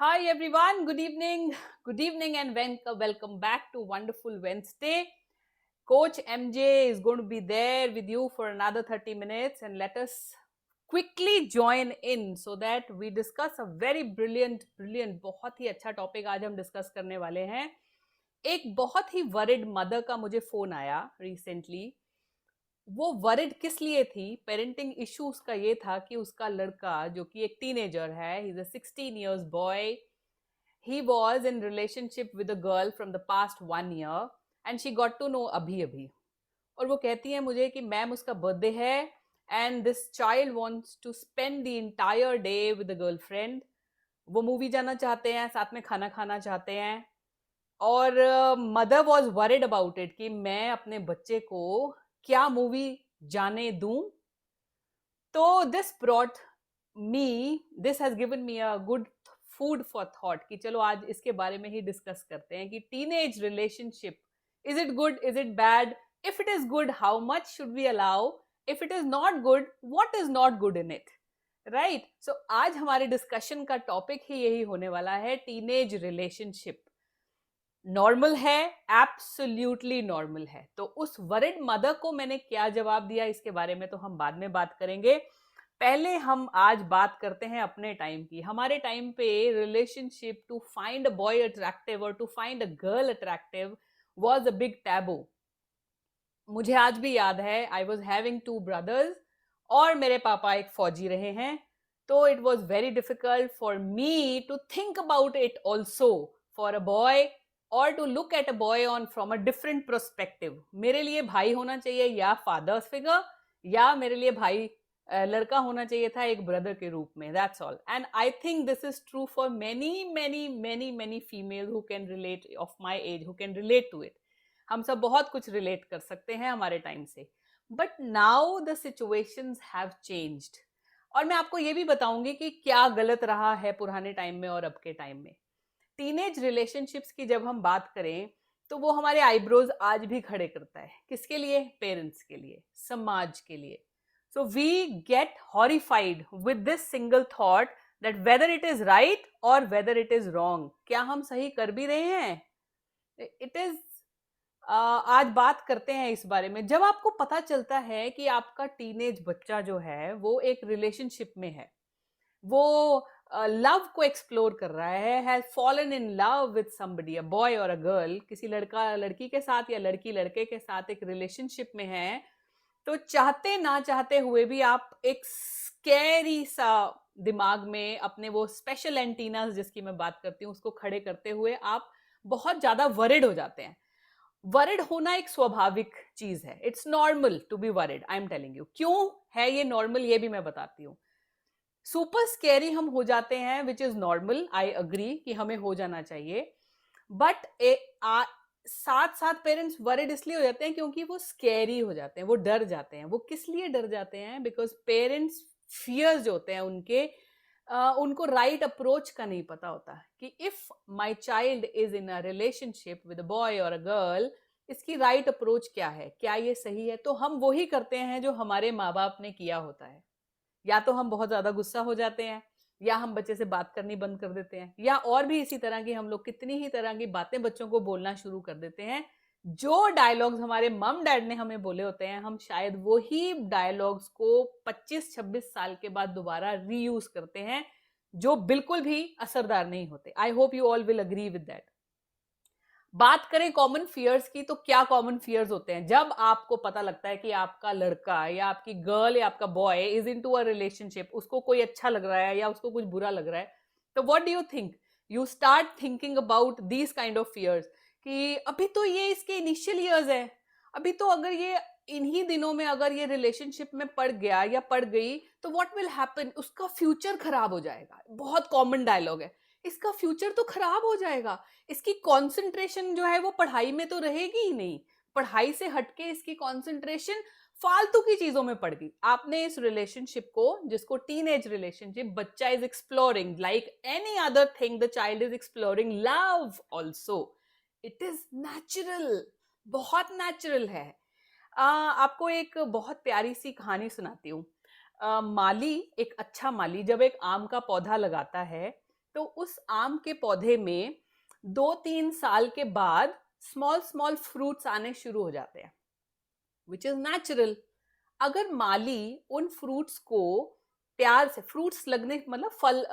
Hi everyone, good evening, and welcome back to Wonderful Wednesday. Coach MJ is going to be there with you for another 30 minutes, and let us quickly join in so that we discuss a very brilliant, बहुत ही अच्छा topic आज हम discuss करने वाले हैं. एक बहुत ही worried mother का मुझे फोन आया रिसेंटली. वो वरिड किस लिए थी? पेरेंटिंग इशू उसका ये था कि उसका लड़का जो कि एक टीनेजर है, he is a 16 years boy. He was in relationship with a girl from the past 1 year and she got to know अभी अभी. और वो कहती है मुझे कि मैम उसका बर्थडे है and this child wants to spend the entire day with the girlfriend. वो मूवी जाना चाहते हैं, साथ में खाना खाना चाहते हैं. और mother was worried about it कि मैं अपने बच्चे को क्या मूवी जाने दूं. तो this has given me a good food for thought कि चलो आज इसके बारे में ही डिस्कस करते हैं कि teenage relationship, is it good, is it bad? If it is good, how much should we allow? If it is not good, what is not good in it? Right. So आज हमारे discussion का topic ही यही होने वाला है, teenage relationship. Normal है, absolutely normal है. तो उस वरिड मदर को मैंने क्या जवाब दिया इसके बारे में तो हम बाद में बात करेंगे. पहले हम आज बात करते हैं अपने टाइम की. हमारे टाइम पे relationship, to find a boy attractive और to find a girl attractive was a big taboo. मुझे आज भी याद है, आई वॉज हैविंग 2 brothers और मेरे पापा एक फौजी रहे हैं. तो it was very difficult for me to think about it also for a boy, और to look at a boy on from a different prospective. मेरे लिए भाई होना चाहिए या फादर्स फिगर, या मेरे लिए भाई लड़का होना चाहिए था एक ब्रदर के रूप में. That's all. And I think this is true for many many many many female who can relate, of my age, who can relate to it. हम सब बहुत कुछ रिलेट कर सकते हैं हमारे टाइम से. But now the situations have changed. और मैं आपको ये भी बताऊंगी कि क्या गलत रहा है पुराने टाइम में और अब के टाइम में. टीनेज रिलेशनशिप्स की जब हम बात करें तो वो हमारे आईब्रोज आज भी खड़े करता है. किसके लिए? पेरेंट्स के लिए, समाज के लिए. So we get horrified with this single thought that whether it is right और वेदर इट इज रॉन्ग. क्या हम सही कर भी रहे हैं? इट इज आज बात करते हैं इस बारे में. जब आपको पता चलता है कि आपका टीनेज बच्चा जो है वो एक रिलेशनशिप में है, वो लव को एक्सप्लोर कर रहा है, has fallen in love with somebody, a boy और अ गर्ल, किसी लड़का लड़की के साथ या लड़की लड़के के साथ एक रिलेशनशिप में है, तो चाहते ना चाहते हुए भी आप एक स्कैरी सा दिमाग में अपने वो स्पेशल एंटीनास जिसकी मैं बात करती हूँ उसको खड़े करते हुए आप बहुत ज्यादा वरिड हो जाते हैं. वरिड होना एक स्वाभाविक चीज है. It's normal to be worried. I am telling you क्यों है ये नॉर्मल, ये भी मैं बताती हूँ. सुपर स्कैरी हम हो जाते हैं, which is normal. I agree कि हमें हो जाना चाहिए. बट साथ साथ पेरेंट्स वरिड इसलिए हो जाते हैं क्योंकि वो स्कैरी हो जाते हैं, वो डर जाते हैं. वो किस लिए डर जाते हैं? बिकॉज पेरेंट्स फियर्स जो होते हैं उनके, उनको राइट अप्रोच का नहीं पता होता कि if my child is in a relationship with a boy और अ गर्ल, इसकी राइट अप्रोच क्या है, क्या ये सही है? तो हम वही करते हैं जो हमारे माँ बाप ने किया होता है. या तो हम बहुत ज्यादा गुस्सा हो जाते हैं, या हम बच्चे से बात करनी बंद कर देते हैं, या और भी इसी तरह की हम लोग कितनी ही तरह की बातें बच्चों को बोलना शुरू कर देते हैं. जो डायलॉग्स हमारे मम डैड ने हमें बोले होते हैं, हम शायद वही डायलॉग्स को 25-26 साल के बाद दोबारा रीयूज करते हैं, जो बिल्कुल भी असरदार नहीं होते. I hope you all will agree with that. बात करें कॉमन फियर्स की, तो क्या कॉमन फियर्स होते हैं जब आपको पता लगता है कि आपका लड़का या आपकी गर्ल या आपका boy is into a relationship, उसको कोई अच्छा लग रहा है या उसको कुछ बुरा लग रहा है? तो what do you think? You start thinking about these kind of fears कि अभी तो ये इसके इनिशियल ईयर्स है, अभी तो अगर ये इन्हीं दिनों में अगर ये रिलेशनशिप में पड़ गया या पड़ गई तो व्हाट विल हैपन, उसका फ्यूचर खराब हो जाएगा. बहुत कॉमन डायलॉग है, इसका फ्यूचर तो खराब हो जाएगा, इसकी कंसंट्रेशन जो है वो पढ़ाई में तो रहेगी ही नहीं, पढ़ाई से हटके इसकी कंसंट्रेशन फालतू की चीजों में पड़ गई. आपने इस रिलेशनशिप को, जिसको टीनेज रिलेशनशिप, बच्चा is exploring like any other thing, the child is exploring love also. It is natural, बहुत नेचुरल है. आपको एक बहुत प्यारी सी कहानी सुनाती हूँ. माली, एक अच्छा माली जब एक आम का पौधा लगाता है तो उस आम के पौधे में 2-3 साल के बाद स्मॉल स्मॉल फ्रूट्स आने शुरू हो जाते हैं, विच इज नेचुरल। अगर माली उन फ्रूट्स को प्यार से, फ्रूट्स लगने मतलब फल,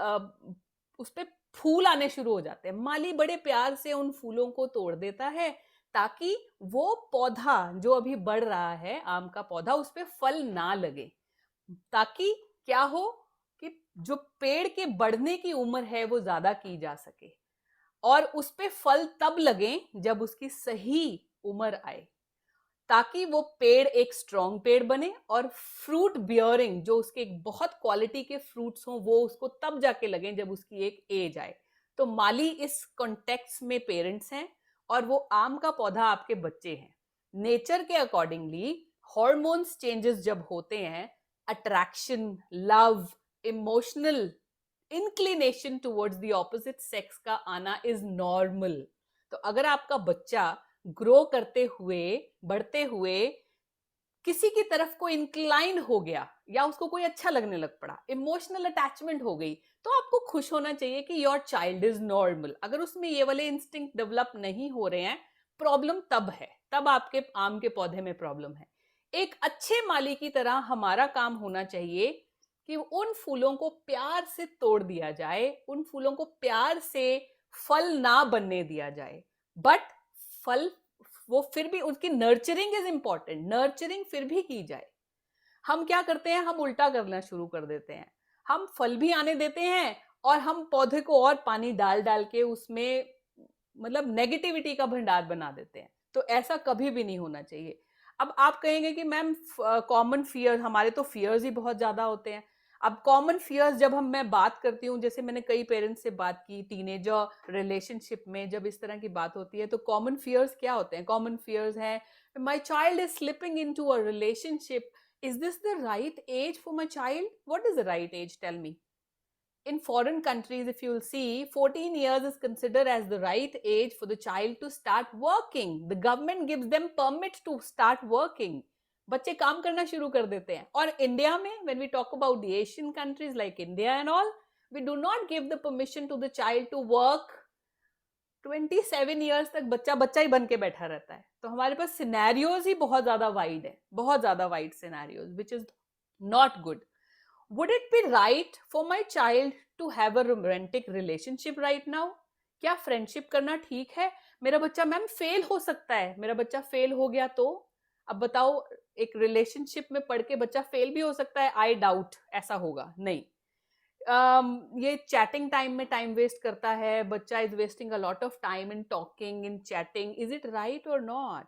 उस पे फूल आने शुरू हो जाते हैं, माली बड़े प्यार से उन फूलों को तोड़ देता है ताकि वो पौधा जो अभी बढ़ रहा है, आम का पौधा, उस पे फल ना लगे, ताकि क्या हो कि जो पेड़ के बढ़ने की उम्र है वो ज्यादा की जा सके, और उस पे फल तब लगे जब उसकी सही उम्र आए, ताकि वो पेड़ एक स्ट्रॉन्ग पेड़ बने और फ्रूट बियरिंग, जो उसके एक बहुत क्वालिटी के फ्रूट्स हों, वो उसको तब जाके लगे जब उसकी एक एज आए। तो माली इस कॉन्टेक्स्ट में पेरेंट्स हैं और वो आम का पौधा आपके बच्चे हैं। नेचर के अकॉर्डिंगली हॉर्मोन्स चेंजेस जब होते हैं, attraction, love, emotional inclination towards the opposite sex का आना इज नॉर्मल। तो अगर आपका बच्चा ग्रो करते हुए, बढ़ते हुए किसी की तरफ को इंक्लाइन हो गया या उसको कोई अच्छा लगने लग पड़ा, इमोशनल अटैचमेंट हो गई, तो आपको खुश होना चाहिए कि योर चाइल्ड इज नॉर्मल। अगर उसमें ये वाले इंस्टिंक्ट डेवलप नहीं हो रहे हैं, प्रॉब्लम तब है, तब आपके आम के पौधे में प्रॉब्लम है। एक अच्छे माली की तरह हमारा काम होना चाहिए कि उन फूलों को प्यार से तोड़ दिया जाए, उन फूलों को प्यार से फल ना बनने दिया जाए, बट फल वो फिर भी, उसकी नर्चरिंग इज इंपॉर्टेंट, नर्चरिंग फिर भी की जाए। हम क्या करते हैं, हम उल्टा करना शुरू कर देते हैं, हम फल भी आने देते हैं और हम पौधे को और पानी डाल डाल के उसमें मतलब नेगेटिविटी का भंडार बना देते हैं। तो ऐसा कभी भी नहीं होना चाहिए। अब आप कहेंगे कि मैम कॉमन फियर, हमारे तो फियर्स ही बहुत ज्यादा होते हैं। अब कॉमन फियर्स जब मैं बात करती हूँ, जैसे मैंने कई पेरेंट्स से बात की, टीनेजर रिलेशनशिप में जब इस तरह की बात होती है, तो कॉमन फियर्स क्या होते हैं? कॉमन फियर्स हैं, my child is slipping into a relationship, is this the right age for my child? What is the right age? Tell me. In foreign countries, if you'll see, 14 years is considered as the right age for the child to start working. The government gives them permit to start working. बच्चे काम करना शुरू कर देते हैं। और India में, when we talk about the Asian countries like India and all, we do not give the permission to the child to work 27 years तक बच्चा बच्चा ही बन के बैठा रहता है। तो हमारे पास सिनेरियोज ही बहुत ज्यादा वाइड है, बहुत ज्यादा wide scenarios, which is not good. Would it be right for my child to have a romantic relationship right now? क्या फ्रेंडशिप करना ठीक है? मेरा बच्चा मैम फेल हो सकता है, मेरा बच्चा फेल हो गया तो अब बताओ, एक रिलेशनशिप में पढ़ के बच्चा फेल भी हो सकता है? आई डाउट ऐसा होगा, नहीं। ये चैटिंग टाइम में टाइम वेस्ट करता है, बच्चा is wasting a lot of time in talking, in chatting, is it right और नॉट?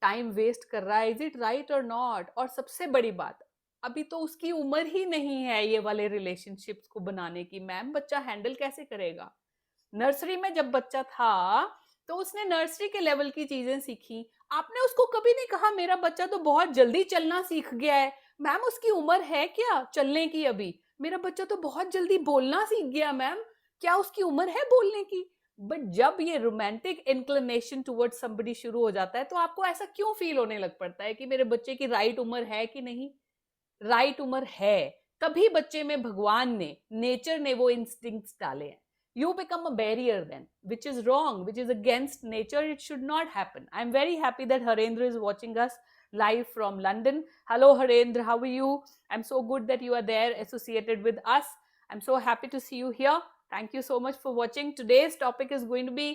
टाइम वेस्ट कर रहा है, इज इट राइट और नॉट? और सबसे बड़ी बात, अभी तो उसकी उम्र ही नहीं है ये वाले रिलेशनशिप्स को बनाने की। मैम बच्चा हैंडल कैसे करेगा? नर्सरी में जब बच्चा था तो उसने नर्सरी के लेवल की चीजें सीखी, आपने उसको कभी नहीं कहा मेरा बच्चा तो बहुत जल्दी चलना सीख गया है। मैम उसकी उम्र है क्या चलने की? अभी मेरा बच्चा तो बहुत जल्दी बोलना सीख गया। मैम क्या उसकी उम्र है बोलने की? बट जब ये रोमांटिक इंक्लिनेशन टुवर्ड समबडी शुरू हो जाता है, तो आपको ऐसा क्यों फील होने लग पड़ता है कि मेरे बच्चे की राइट उम्र है कि नहीं? राइट उम्र है, तभी बच्चे में भगवान ने, नेचर ने वो इंस्टिंक्ट्स डाले हैं। You become a barrier then, which is wrong, which is against nature. It should not happen. I'm very happy that Harendra is watching us live from London. Hello Harendra, how are you? I'm so good that you are there associated with us. I'm so happy to see you here. Thank you so much for watching. Today's topic is going to be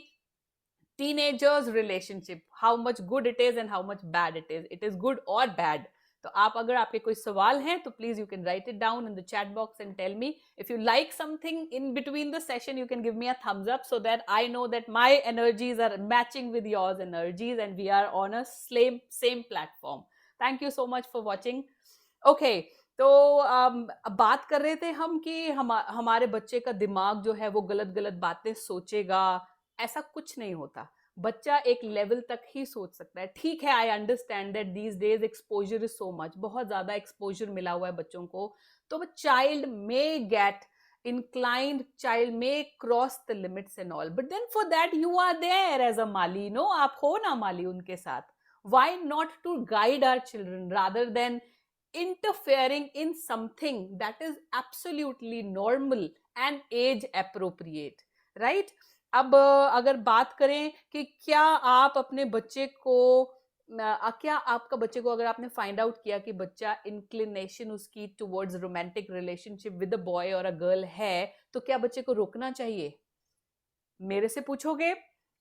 teenagers relationship, how much good it is and how much bad it is. It is good or bad. तो आप, अगर आपके कोई सवाल हैं तो please you can write it down in the chat box and tell me. If you like something in between the session, you can give me a thumbs up so that I know that my energies are matching with yours energies and we are on a same platform. Thank you so much for watching. Okay, तो बात कर रहे थे हम कि हमारे बच्चे का दिमाग जो है वो गलत गलत बातें सोचेगा। ऐसा कुछ नहीं होता, बच्चा एक लेवल तक ही सोच सकता है। ठीक है, I understand that these days exposure is so much, बहुत ज्यादा एक्सपोजर मिला हुआ है बच्चों को, तो child may gate inclined, child may cross the limits and all, but then for that you are there as a mali, no? आप हो ना माली उनके साथ। Why not to guide our children rather than interfering in something that is absolutely normal and age appropriate, right? अब अगर बात करें कि क्या आप अपने बच्चे को क्या आपका बच्चे को अगर आपने फाइंड आउट किया कि बच्चा इंक्लिनेशन उसकी towards romantic relationship with a boy और अ गर्ल है, तो क्या बच्चे को रोकना चाहिए? मेरे से पूछोगे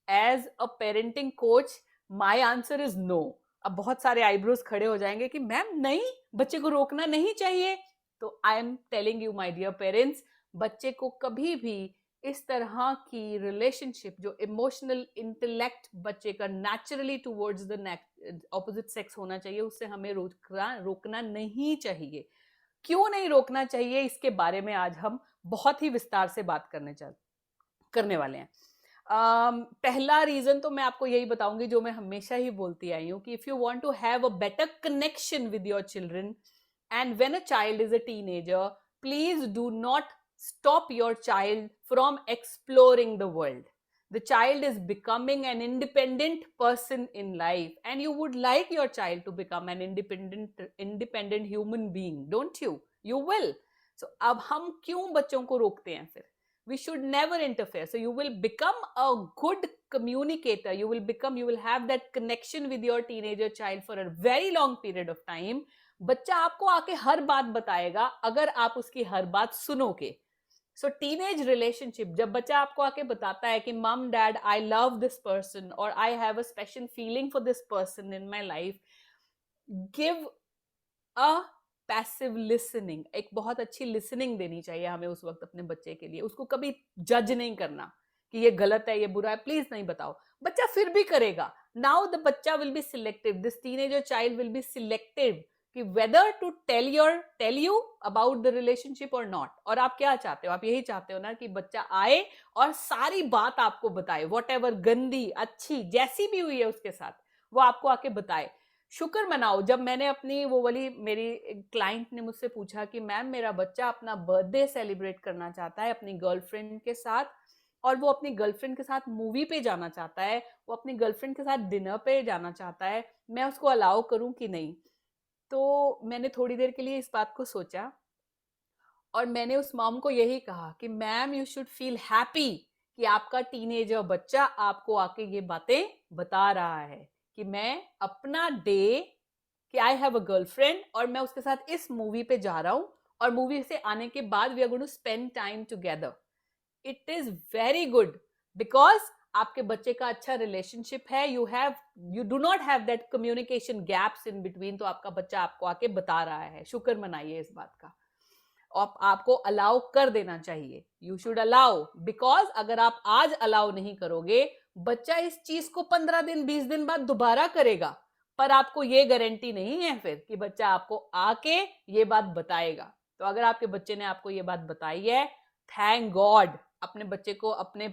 as a parenting coach, my answer is no. अब बहुत सारे आईब्रोज खड़े हो जाएंगे कि मैम नहीं, बच्चे को रोकना नहीं चाहिए। तो I am telling you my dear parents, बच्चे को कभी भी इस तरह की रिलेशनशिप जो इमोशनल इंटेलेक्ट बच्चे का naturally towards the opposite sex होना चाहिए, उससे हमें रोकना नहीं चाहिए। क्यों नहीं रोकना चाहिए, इसके बारे में आज हम बहुत ही विस्तार से बात करने वाले हैं। पहला रीजन तो मैं आपको यही बताऊंगी जो मैं हमेशा ही बोलती आई हूं कि if you want to have a better connection with your children and when a child is a teenager, please do not stop your child from exploring the world. The child is becoming an independent person in life, and you would like your child to become an independent human being, don't you? You will. So अब हम क्यों बच्चों को रोकते हैं फिर? We should never interfere. So you will become a good communicator. You will have that connection with your teenager child for a very long period of time. बच्चा आपको आके हर बात बताएगा अगर आप उसकी हर बात सुनोगे। सो टीनेज रिलेशनशिप, जब बच्चा आपको आके बताता है कि mum dad I love this person और I have a special feeling for this person in my life, give a passive listening. एक बहुत अच्छी लिसनिंग देनी चाहिए हमें उस वक्त अपने बच्चे के लिए। उसको कभी जज नहीं करना कि ये गलत है, ये बुरा है, प्लीज नहीं बताओ। बच्चा फिर भी करेगा। नाउ द बच्चा will be selective, this teenager child will be selective कि whether to tell you about the relationship और नॉट। और आप क्या चाहते हो? आप यही चाहते हो ना कि बच्चा आए और सारी बात आपको बताए, वॉट एवर, गंदी अच्छी जैसी भी हुई है उसके साथ, वो आपको आके बताए। शुक्र मनाओ, जब मैंने अपनी वो वाली, मेरी क्लाइंट ने मुझसे पूछा कि मैम मेरा बच्चा अपना बर्थडे सेलिब्रेट करना चाहता है अपनी गर्लफ्रेंड के साथ, और वो अपनी गर्लफ्रेंड के साथ मूवी पे जाना चाहता है, वो अपनी गर्लफ्रेंड के साथ डिनर पे जाना चाहता है, मैं उसको अलाउ करूं कि नहीं? तो मैंने थोड़ी देर के लिए इस बात को सोचा और मैंने उस मॉम को यही कहा कि ma'am you should feel happy कि आपका टीनेजर बच्चा आपको आके ये बातें बता रहा है कि मैं अपना डे, कि आई हैव अ गर्लफ्रेंड और मैं उसके साथ इस मूवी पे जा रहा हूं और मूवी से आने के बाद we are going to spend time together. It is very good because आपके बच्चे का अच्छा रिलेशनशिप है, you do not have that communication gaps in between. तो आपका बच्चा आपको आके बता रहा है, शुक्र मनाइए इस बात का। आपको अलाउ कर देना चाहिए, यू शुड अलाउ, बिकॉज अगर आप आज अलाउ नहीं करोगे, बच्चा इस चीज को 15 दिन 20 दिन बाद दोबारा करेगा, पर आपको ये गारंटी नहीं है फिर कि बच्चा आपको आके ये बात बताएगा। तो अगर आपके बच्चे ने आपको ये बात बताई है, थैंक गॉड, अपने बच्चे को, अपने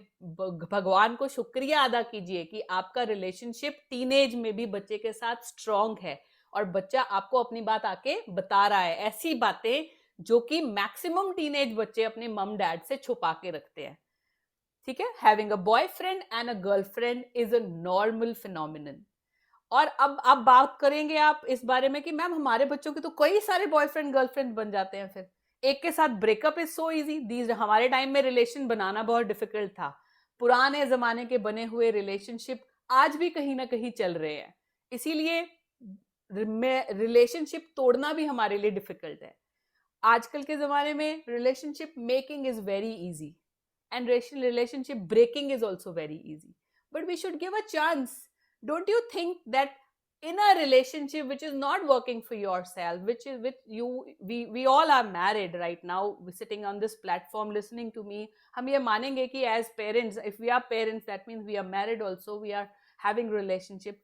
भगवान को शुक्रिया अदा कीजिए कि आपका रिलेशनशिप टीनेज में भी बच्चे के साथ स्ट्रांग है और बच्चा आपको अपनी बात आके बता रहा है, ऐसी बातें जो कि मैक्सिमम टीनेज बच्चे अपने मम डैड से छुपा के रखते हैं। ठीक है, having a boyfriend and a girlfriend is a normal phenomenon. और अब बात करेंगे आप इस बारे में कि मैम हमारे बच्चों के तो कई सारे बॉयफ्रेंड गर्लफ्रेंड बन जाते हैं, फिर एक के साथ breakup is so easy. These, हमारे टाइम में रिलेशन बनाना बहुत डिफिकल्ट था। पुराने जमाने के बने हुए रिलेशनशिप आज भी कहीं ना कहीं चल रहे हैं, इसीलिए रिलेशनशिप तोड़ना भी हमारे लिए डिफिकल्ट है। आजकल के जमाने में relationship making is very easy and relationship breaking is also very easy, but we should give a chance. Don't you think that in a relationship which is not working for yourself, which is with you, we all are married right now, sitting on this platform listening to me, हम ये मानेंगे कि as parents, if we are parents, that means we are married also, we are having relationship.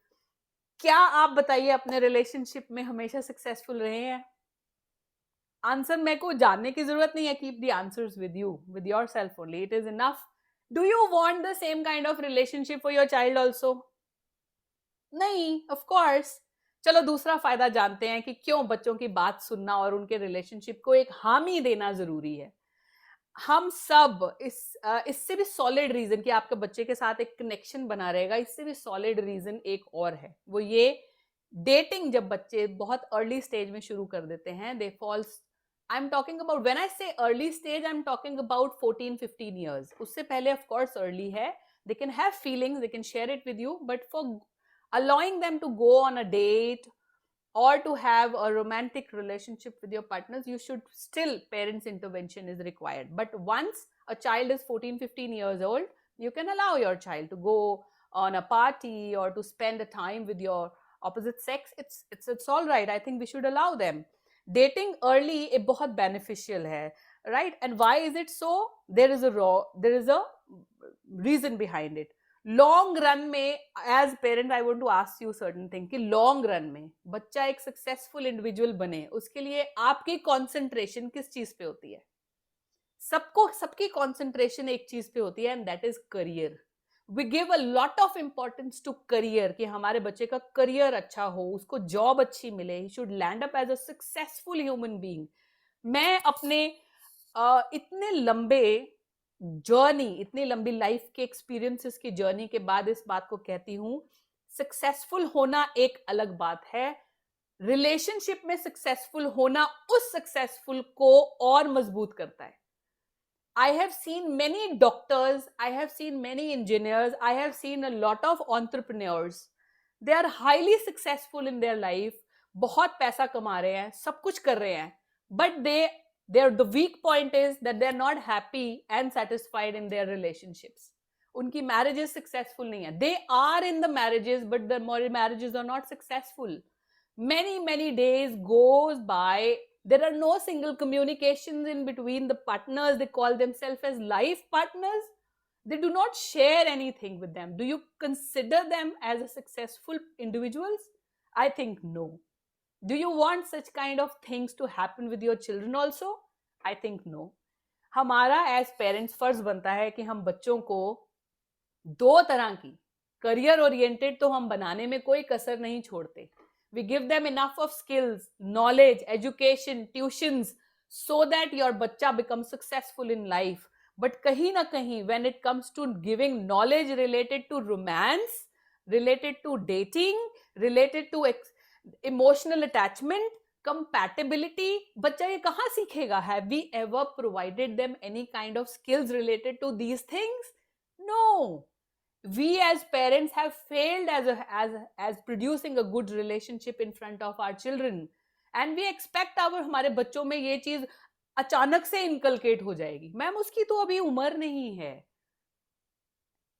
क्या आप बताइए अपने relationship में हमेशा सक्सेसफुल रहे हैं? आंसर मेरे को जानने की जरूरत नहीं है, keep the answers with you, with yourself only, it is enough. Do you want the same kind of relationship for your child also? नहीं, ऑफ कोर्स। चलो दूसरा फायदा जानते हैं कि क्यों बच्चों की बात सुनना और उनके रिलेशनशिप को एक हामी देना जरूरी है। हम सब इससे भी सॉलिड रीजन कि आपके बच्चे के साथ एक कनेक्शन बना रहेगा, इससे भी सॉलिड रीजन एक और है, वो ये, डेटिंग जब बच्चे बहुत अर्ली स्टेज में शुरू कर देते हैं, they falls, I am talking about, when I say early stage I am talking about 14-15 years. उससे पहले ऑफ कोर्स अर्ली है, they can have feelings, they can share it with you, but for allowing them to go on a date or to have a romantic relationship with your partners, you should still, parents intervention is required. But once a child is 14-15 years old, you can allow your child to go on a party or to spend a time with your opposite sex. It's all right. I think we should allow them. Dating early a बहुत beneficial है, right? And why is it so? There is a reason behind it. Long run में, as parent I want to ask you certain thing, कि long run में बच्चा एक successful individual बने, उसके लिए आपकी कंसंट्रेशन किस चीज पे होती है? सबकी कंसंट्रेशन एक चीज पे होती है, and that is career. We give a lot of importance to career, कि हमारे बच्चे का करियर अच्छा हो, उसको जॉब अच्छी मिले, he should land up as a successful human being. मैं अपने इतने लंबे जर्नी, इतनी लंबी लाइफ के एक्सपीरियंसेस की जर्नी के बाद इस बात को कहती हूं, सक्सेसफुल होना एक अलग बात है, रिलेशनशिप में सक्सेसफुल होना उस सक्सेसफुल को और मजबूत करता है. I have seen many doctors, I have seen many engineers, I have seen a lot of entrepreneurs. They are highly successful in their life, बहुत पैसा कमा रहे हैं, सब कुछ कर रहे हैं, but the weak point is that they are not happy and satisfied in their relationships. उनकी marriages successful नहीं है. They are in the marriages, but the marriages are not successful. Many days goes by. There are no single communications in between the partners. They call themselves as life partners. They do not share anything with them. Do you consider them as a successful individuals? I think no. Do you want such kind of things to happen with your children also? I think no. हमारा as parents फर्ज बनता है कि हम बच्चों को दो तरह की करियर ओरिएंटेड तो हम बनाने में कोई कसर नहीं छोड़ते. We give them enough of skills, knowledge, education, tuitions, so that your बच्चा becomes successful in life. But कहीं ना कहीं when it comes to giving knowledge related to romance, related to dating, related to emotional attachment, compatibility, बच्चा ये कहाँ सीखेगा? Have we ever provided them any kind of skills related to these things? No. We as parents have failed as producing a good relationship in front of our children, and we expect हमारे बच्चों में ये चीज अचानक से inculcate हो जाएगी. Ma'am उसकी तो अभी उम्र नहीं है.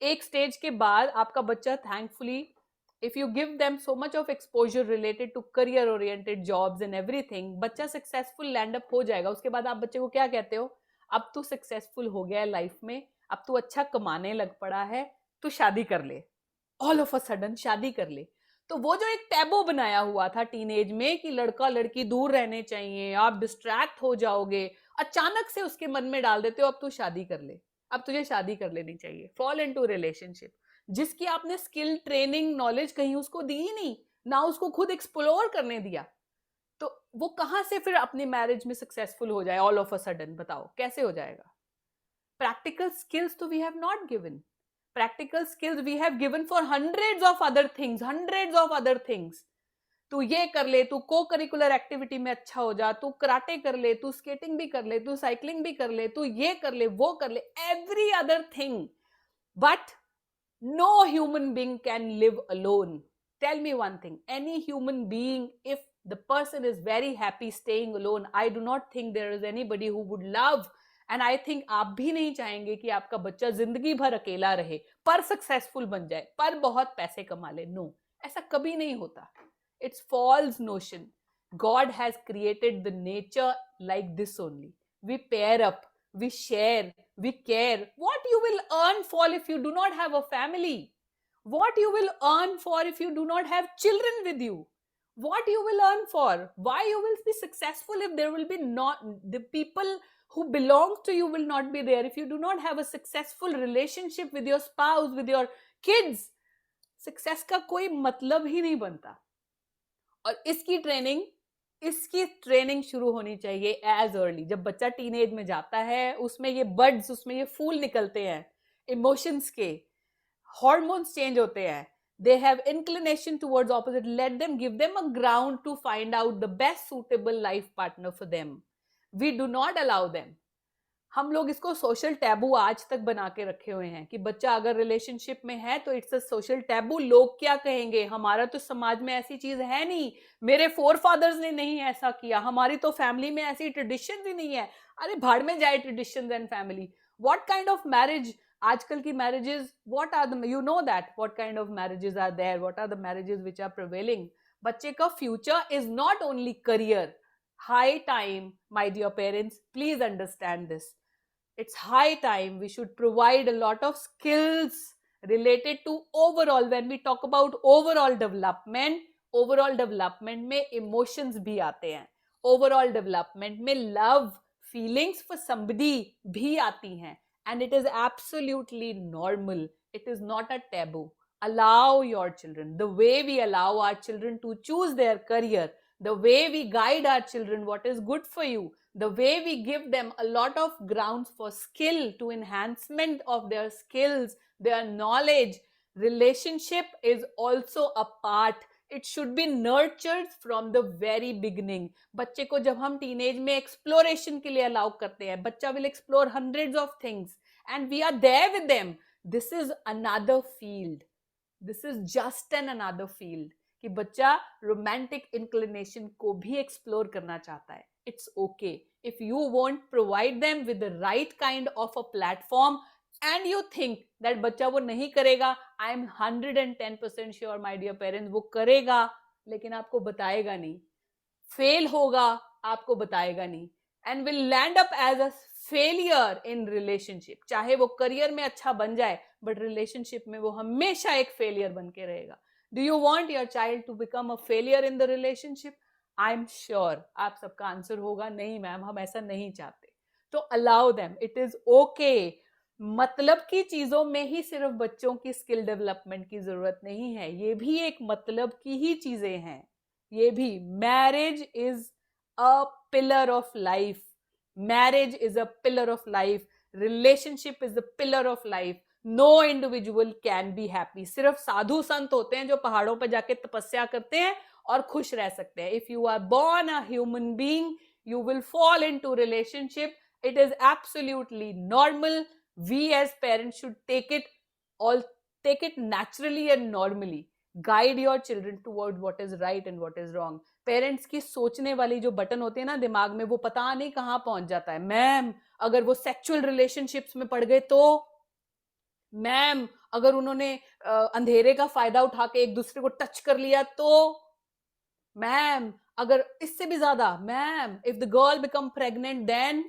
एक स्टेज के बाद आपका बच्चा thankfully, if you give them so much of exposure related to career oriented jobs and everything, बच्चा सक्सेसफुल लैंड अप हो जाएगा. उसके बाद आप बच्चे को क्या कहते हो? अब तू सक्सेसफुल हो गया है लाइफ में, अब तू अच्छा कमाने लग पड़ा है, तू शादी कर ले. ऑल ऑफ अ सडन शादी कर ले. तो वो जो एक टैबू बनाया हुआ था टीनेज में कि लड़का लड़की दूर रहने चाहिए, आप डिस्ट्रैक्ट हो जाओगे, अचानक से उसके मन में डाल देते हो अब तू शादी कर ले, अब तुझे शादी कर लेनी चाहिए. फॉल इनटू रिलेशनशिप जिसकी आपने स्किल, ट्रेनिंग, नॉलेज कहीं उसको दी ही नहीं, ना उसको खुद एक्सप्लोर करने दिया, तो वो कहां से फिर अपनी मैरिज में सक्सेसफुल हो जाए ऑल ऑफ अ सडन? बताओ कैसे हो जाएगा? प्रैक्टिकल स्किल्स तो we have not given. Practical skills we have given for hundreds of other things. तू ये कर ले, तू को करिकुलर एक्टिविटी में अच्छा हो जा, तू कराटे कर ले, तू स्केटिंग भी कर ले, तू साइकिलिंग भी कर ले, तू ये कर ले, वो कर ले, every other thing. But no human being can live alone. Tell me one thing, any human being, if the person is very happy staying alone, I do not think there is anybody who would love, and I think आप भी नहीं चाहेंगे कि आपका बच्चा जिंदगी भर अकेला रहे, पर सक्सेसफुल बन जाए, पर बहुत पैसे कमा ले. नो, ऐसा कभी नहीं होता. It's false notion. God has created the nature like this only. We pair up, we share, we care. What you will earn for if you do not have a family? What you will earn for if you do not have children with you? What you will earn for? Why you will be successful if there will be not the people who belong to you will not be there? If you do not have a successful relationship with your spouse, with your kids, success का कोई मतलब ही नहीं बनता. और इसकी training शुरू होनी चाहिए एज अर्ली. जब बच्चा टीनेज में जाता है, उसमें ये बर्ड्स, उसमें ये फूल निकलते हैं, इमोशंस के, हार्मोन्स चेंज होते हैं, they have inclination towards opposite, let them, give them a ground to find out the best suitable life partner for them. We do not allow them. हम लोग इसको सोशल टैबू आज तक बना के रखे हुए हैं कि बच्चा अगर रिलेशनशिप में है तो इट्स अ सोशल टैबू, लोग क्या कहेंगे, हमारा तो समाज में ऐसी चीज है नहीं, मेरे फोर फादर्स ने नहीं ऐसा किया, हमारी तो फैमिली में ऐसी ट्रेडिशन ही नहीं है। अरे भाड़ में जाए tradition and family. What kind of marriage आजकल की marriages, what are the, you know that what kind of marriages are there, what are the marriages which are prevailing. बच्चे का future is not only career. High time my dear parents, please understand this. It's high time we should provide a lot of skills related to overall. When we talk about overall development में emotions भी आते हैं, overall development में love, feelings for somebody भी आती हैं, and it is absolutely normal. It is not a taboo. Allow your children, the way we allow our children to choose their career, the way we guide our children what is good for you, the way we give them a lot of grounds for skill, to enhancement of their skills, their knowledge. Relationship is also a part. It should be nurtured from the very beginning. बच्चे को जब हम teenage में exploration के लिए allow करते हैं, बच्चा will explore hundreds of things and we are there with them. This is another field. This is just another field कि बच्चा रोमांटिक इंक्लिनेशन को भी एक्सप्लोर करना चाहता है. It's okay. If you won't provide them with the right kind of a platform and you think that बच्चा वो नहीं करेगा, I am 110% sure my dear parents वो करेगा, लेकिन आपको बताएगा नहीं, फेल होगा, आपको बताएगा नहीं, and will land up as a failure in relationship. चाहे वो करियर में अच्छा बन जाए, but relationship में वो हमेशा एक फेलियर बन के रहेगा. Do you want your child to become a failure in the relationship? I am sure आप सबका आंसर होगा नहीं मैम, हम ऐसा नहीं चाहते. तो allow them, it is okay. मतलब की चीजों में ही सिर्फ बच्चों की स्किल डेवलपमेंट की जरूरत नहीं है, ये भी एक मतलब की ही चीजें हैं. ये भी marriage is a pillar of life. Marriage is a pillar of life. Relationship is a pillar of life. No individual can be happy. सिर्फ साधु संत होते हैं जो पहाड़ों पर जाके तपस्या करते हैं और खुश रह सकते हैं. If you are born a human being, you will fall into relationship. It is absolutely normal. We as parents should take it naturally and normally. Guide your children toward what is right and what is wrong. Parents की सोचने वाली जो button होते हैं ना दिमाग में, वो पता नहीं कहां पहुंच जाता है. मैम अगर वो सेक्सुअल रिलेशनशिप्स में पड़ गए तो, मैम अगर उन्होंने अंधेरे का फायदा उठा के एक दूसरे को टच कर लिया तो, मैम अगर इससे भी ज्यादा, ma'am if the girl become pregnant then,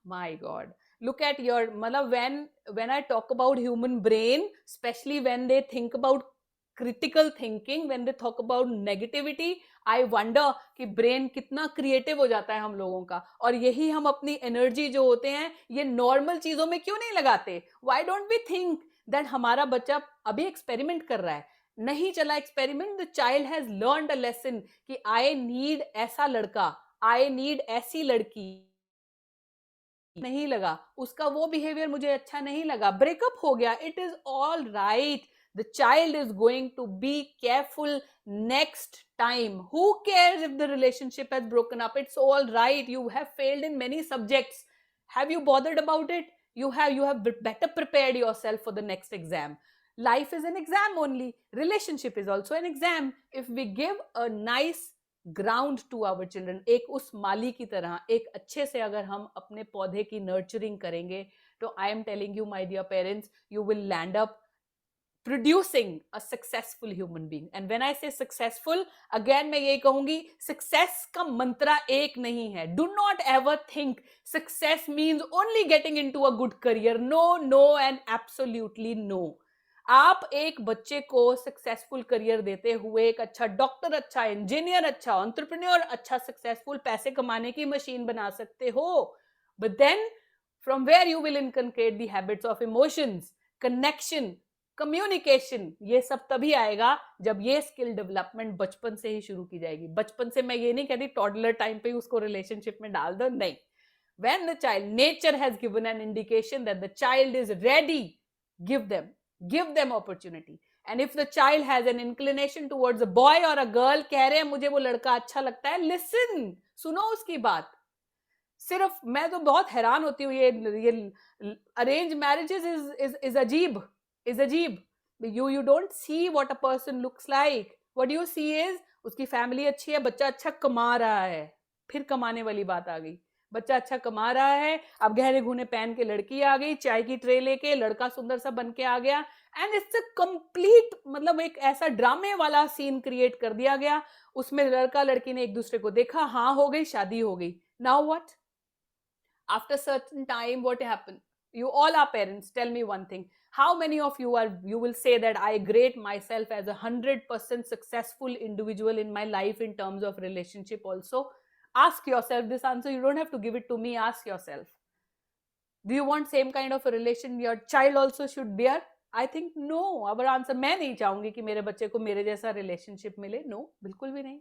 my God. look at your, मतलब when I talk about human brain, especially when they think about critical thinking, when they talk about negativity, I wonder कि brain कितना creative हो जाता है हम लोगों का. और यही हम अपनी एनर्जी जो होते हैं ये नॉर्मल चीजों में क्यों नहीं लगाते? Why don't we think that हमारा बच्चा अभी एक्सपेरिमेंट कर रहा है, नहीं चला experiment, the child has learned a lesson कि आई नीड ऐसा लड़का, आई नीड ऐसी लड़की, नहीं लगा उसका वो बिहेवियर मुझे अच्छा नहीं लगा, ब्रेकअप हो गया, it is all right. The child is going to be careful next time. Who cares if the relationship has broken up? It's all right. You have failed in many subjects. Have you bothered about it? You have better prepared yourself for the next exam. Life is an exam only. Relationship is also an exam. If we give a nice ground to our children, एक उस माली की तरह एक अच्छे से अगर हम अपने पौधे की nurturing करेंगे, तो I am telling you my dear parents, you will land up producing a successful human being. And when I say successful, again मैं ये कहूंगी, success का मंत्रा एक नहीं है. Do not ever think success means only getting into a good career. No, no and absolutely no. आप एक बच्चे को सक्सेसफुल करियर देते हुए एक अच्छा डॉक्टर, अच्छा इंजीनियर, अच्छा एंटरप्रेन्योर, अच्छा सक्सेसफुल पैसे कमाने की मशीन बना सकते हो. But then from where you will inculcate the habits of emotions, connection, communication, ये सब तभी आएगा जब ये स्किल डेवलपमेंट बचपन से ही शुरू की जाएगी. बचपन से मैं ये नहीं कहती टॉडलर टाइम पे उसको रिलेशनशिप में डाल दो, नहीं. When the child, nature has given an indication that the child is ready, give them opportunity. And if the child has an inclination towards a boy और अ गर्ल, कह रहे हैं मुझे वो लड़का अच्छा लगता है, लिसन, सुनो उसकी बात. सिर्फ मैं तो बहुत हैरान होती हूँ, ये अरेंज मैरिजेस इज अजीब, इज अजीब. You don't see what a person looks like, what you see is उसकी फैमिली अच्छी है, बच्चा अच्छा कमा रहा है. फिर कमाने वाली बात आ गई. बच्चा अच्छा कमा रहा है, अब गहने घूने पहन के लड़की आ गई, चाय की ट्रे लेके, लड़का सुंदर सा बन के आ गया, एंड इट्स अ कंप्लीट, मतलब एक ऐसा ड्रामे वाला सीन क्रिएट कर दिया गया. उसमें लड़का लड़की ने एक दूसरे को देखा, हाँ हो गई, शादी हो गई. Now what? After certain time, what happened? You all are parents, tell me one thing, how many of you will say that I grade myself as 100% successful individual in my life in terms of relationship also? Ask yourself this answer, you don't have to give it to me, ask yourself. Do you want same kind of a relation your child also should bear? I think no. our answer, मैं नहीं चाहूंगी कि मेरे बच्चे को मेरे जैसा relationship मिले, no, बिल्कुल भी नहीं.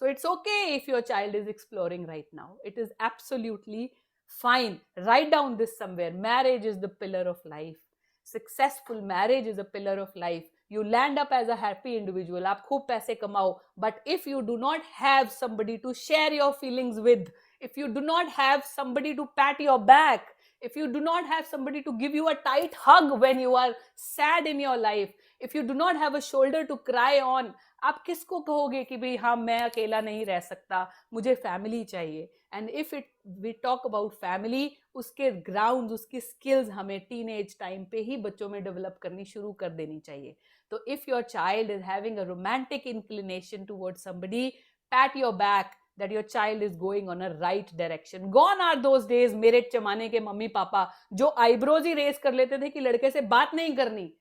So it's okay if your child is exploring right now. It is absolutely fine. Write down this somewhere. Marriage is the pillar of life. Successful marriage is a pillar of life. You land up as a happy individual. आप खूब पैसे कमाओ. But if you do not have somebody to share your feelings with, if you do not have somebody to pat your back, if you do not have somebody to give you a tight hug when you are sad in your life, if you do not have a shoulder to cry on, आप किसको कहोगे कि भाई हाँ मैं अकेला नहीं रह सकता, मुझे फैमिली चाहिए. And if it we talk about family, उसके ग्राउंड, उसकी स्किल्स हमें टीनेज टाइम पे ही बच्चों में डेवलप करनी शुरू कर देनी चाहिए. तो if your child is having a romantic inclination towards somebody, PAT your back that your child is going on a right direction. Gone are those days, मेरे जमाने के मम्मी पापा जो आईब्रोज ही रेस कर लेते थे कि लड़के से बात नहीं करनी,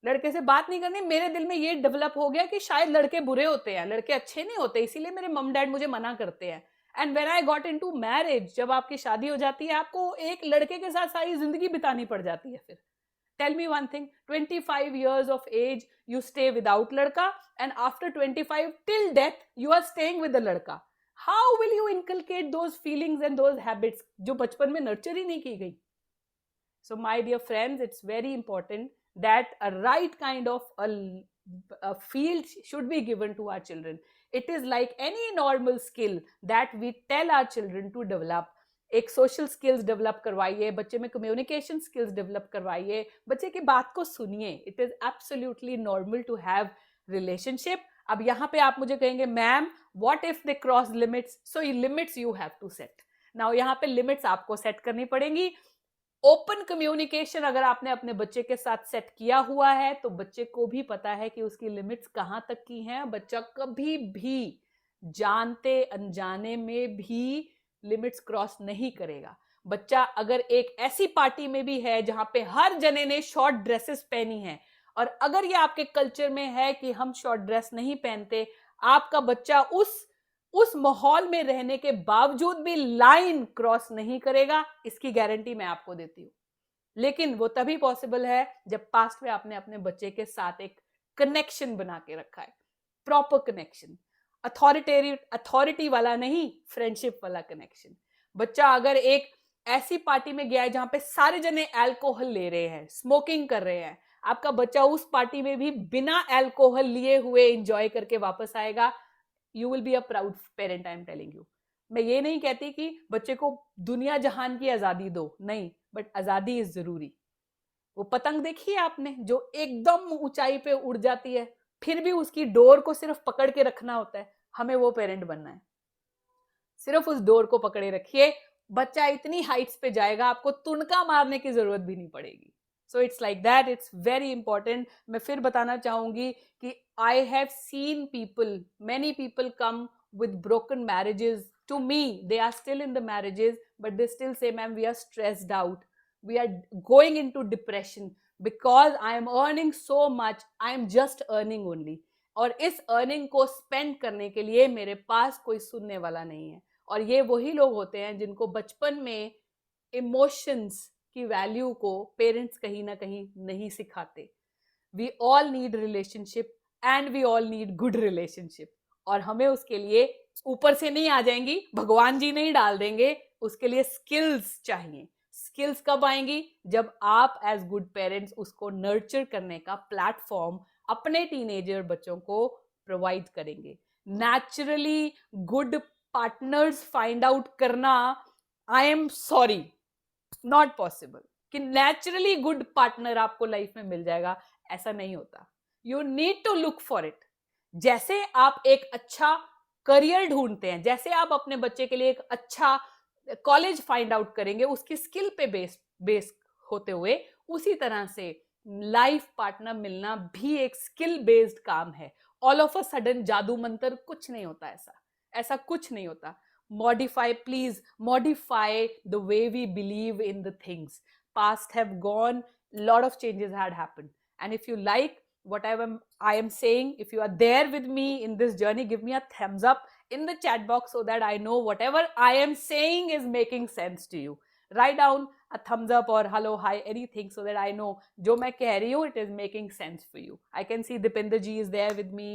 लड़के से बात नहीं करनी. मेरे दिल में ये डेवलप हो गया कि शायद लड़के बुरे होते हैं, लड़के अच्छे नहीं होते, इसीलिए मेरे मम डैड मुझे मना करते हैं. And when I got into marriage, जब आपकी शादी हो जाती है, आपको एक लड़के के साथ सारी जिंदगी बितानी पड़ जाती है. फिर tell me one thing, 25 years of age you stay without लड़का, and after 25 till death you are staying with the लड़का. How will you inculcate those feelings and those habits जो बचपन में नर्चर ही नहीं की गई? So my dear friends, it's very important that a right kind of a field should be given to our children. It is like any normal skill that we tell our children to develop. एक social skills develop करवाइए, बच्चे में communication skills develop करवाइए, बच्चे की बात को सुनिए. It is absolutely normal to have relationship. अब यहाँ पे आप मुझे कहेंगे ma'am what if they cross limits? So limits you have to set. Now यहाँ पे लिमिट्स आपको सेट करनी पड़ेंगी. ओपन कम्युनिकेशन अगर आपने अपने बच्चे के साथ सेट किया हुआ है तो बच्चे को भी पता है कि उसकी लिमिट्स कहां तक की हैं. बच्चा कभी भी जानते अनजाने में भी लिमिट्स क्रॉस नहीं करेगा. बच्चा अगर एक ऐसी पार्टी में भी है जहां पे हर जने ने शॉर्ट ड्रेसेस पहनी है, और अगर ये आपके कल्चर में है कि हम शॉर्ट ड्रेस नहीं पहनते, आपका बच्चा उस माहौल में रहने के बावजूद भी लाइन क्रॉस नहीं करेगा. इसकी गारंटी मैं आपको देती हूं. लेकिन वो तभी पॉसिबल है जब पास्ट में आपने अपने बच्चे के साथ एक कनेक्शन बना के रखा है, प्रॉपर कनेक्शन, अथॉरिटी वाला नहीं, फ्रेंडशिप वाला कनेक्शन. बच्चा अगर एक ऐसी पार्टी में गया है जहां पे सारे जने अल्कोहल ले रहे हैं, स्मोकिंग कर रहे हैं, आपका बच्चा उस पार्टी में भी बिना अल्कोहल लिए हुए एंजॉय करके वापस आएगा. You will be a proud parent, I am telling you. मैं ये नहीं कहती कि बच्चे को दुनिया जहान की आजादी दो, नहीं, बट आजादी इज जरूरी. वो पतंग देखी है आपने जो एकदम ऊंचाई पे उड़ जाती है, फिर भी उसकी डोर को सिर्फ पकड़ के रखना होता है. हमें वो पेरेंट बनना है. सिर्फ उस डोर को पकड़े रखिए, बच्चा इतनी हाइट्स पे जाएगा, आपको तुनका मारने की जरूरत भी नहीं पड़ेगी. So it's like that, it's very important. मैं फिर बताना चाहूंगी कि I have seen people, many people come with broken marriages to me. They are still in the marriages, but they still say, ma'am, we are stressed out, we are going into depression because I am earning so much, I am just earning only. और इस earning को spend करने के लिए मेरे पास कोई सुनने वाला नहीं है. और ये वही लोग होते हैं जिनको बचपन में emotions की वैल्यू को पेरेंट्स कहीं ना कहीं नहीं सिखाते. We all need relationship and we all need good relationship. और हमें उसके लिए ऊपर से नहीं आ जाएंगी, भगवान जी नहीं डाल देंगे, उसके लिए स्किल्स चाहिए. स्किल्स कब आएंगी? जब आप एज गुड पेरेंट्स उसको नर्चर करने का प्लेटफॉर्म अपने टीनेजर बच्चों को प्रोवाइड करेंगे। Naturally good partners find out करना, I am sorry, not possible कि नेचुरली गुड पार्टनर आपको लाइफ में मिल जाएगा, ऐसा नहीं होता। You need to look for it. जैसे आप एक अच्छा करियर ढूंढते हैं, जैसे आप अपने बच्चे के लिए एक अच्छा कॉलेज फाइंड आउट करेंगे उसकी स्किल पे बेस होते हुए, उसी तरह से लाइफ पार्टनर मिलना भी एक स्किल बेस्ड काम है। ऑल ऑफ अ सडन जादू मंत्र कुछ नहीं होता, ऐसा कुछ नहीं होता। Modify, please modify the way we believe in the things. Past have gone, lot of changes had happened, and if you like whatever I am saying, if you are there with me in this journey, give me a thumbs up in the chat box so that I know whatever I am saying is making sense to you. Write down a thumbs up or hello, hi, anything, so that I know jo main keh rahi hu, it is making sense for you. I can see Dipinder ji is there with me,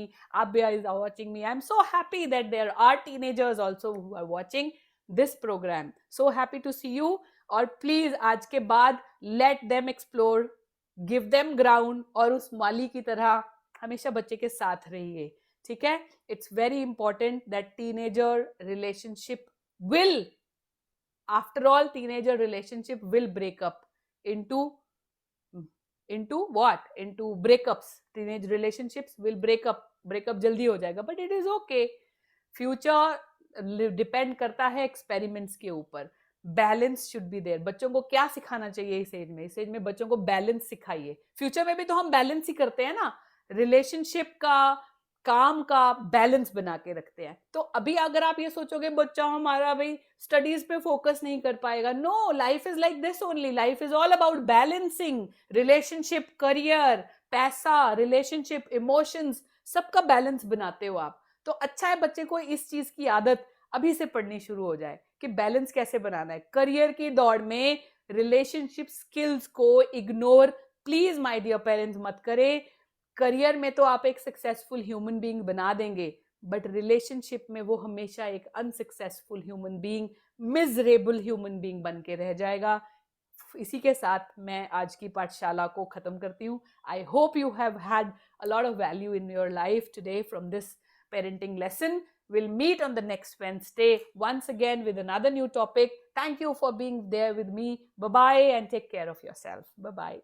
Abhya is watching me. I'm so happy that there are teenagers also who are watching this program. So happy to see you. और please आज के बाद let them explore, give them ground, और उस माली की तरह हमेशा बच्चे के साथ रहिए, ठीक है। It's very important that teenager relationship will, after all teenager relationship will breakup into what? Into breakups. Teenage relationships will breakup जल्दी हो जाएगा, but it is okay. Future depend करता है एक्सपेरिमेंट्स के ऊपर। Balance should be there. बच्चों को क्या सिखाना चाहिए इस एज में? इस एज में बच्चों को बैलेंस सिखाइए। फ्यूचर में भी तो हम बैलेंस ही करते हैं ना, रिलेशनशिप का, काम का बैलेंस बना के रखते हैं। तो अभी अगर आप ये सोचोगे बच्चा हमारा भाई स्टडीज पे फोकस नहीं कर पाएगा, no, life is like this only. Life is all about balancing relationship, career, पैसा, रिलेशनशिप, इमोशंस, सबका बैलेंस बनाते हो आप। तो अच्छा है बच्चे को इस चीज की आदत अभी से पढ़नी शुरू हो जाए कि बैलेंस कैसे बनाना है। करियर की दौड़ में रिलेशनशिप स्किल्स को ignore please my dear parents मत करें। करियर में तो आप एक सक्सेसफुल ह्यूमन बीइंग बना देंगे, बट रिलेशनशिप में वो हमेशा एक unsuccessful human being, miserable human being बन के रह जाएगा। इसी के साथ मैं आज की पाठशाला को खत्म करती हूँ। I hope you have had a lot of value in your life today from this parenting lesson. We'll meet on the next Wednesday once again with another new topic. Thank you for being there with me. Bye-bye and take care of yourself. Bye-bye.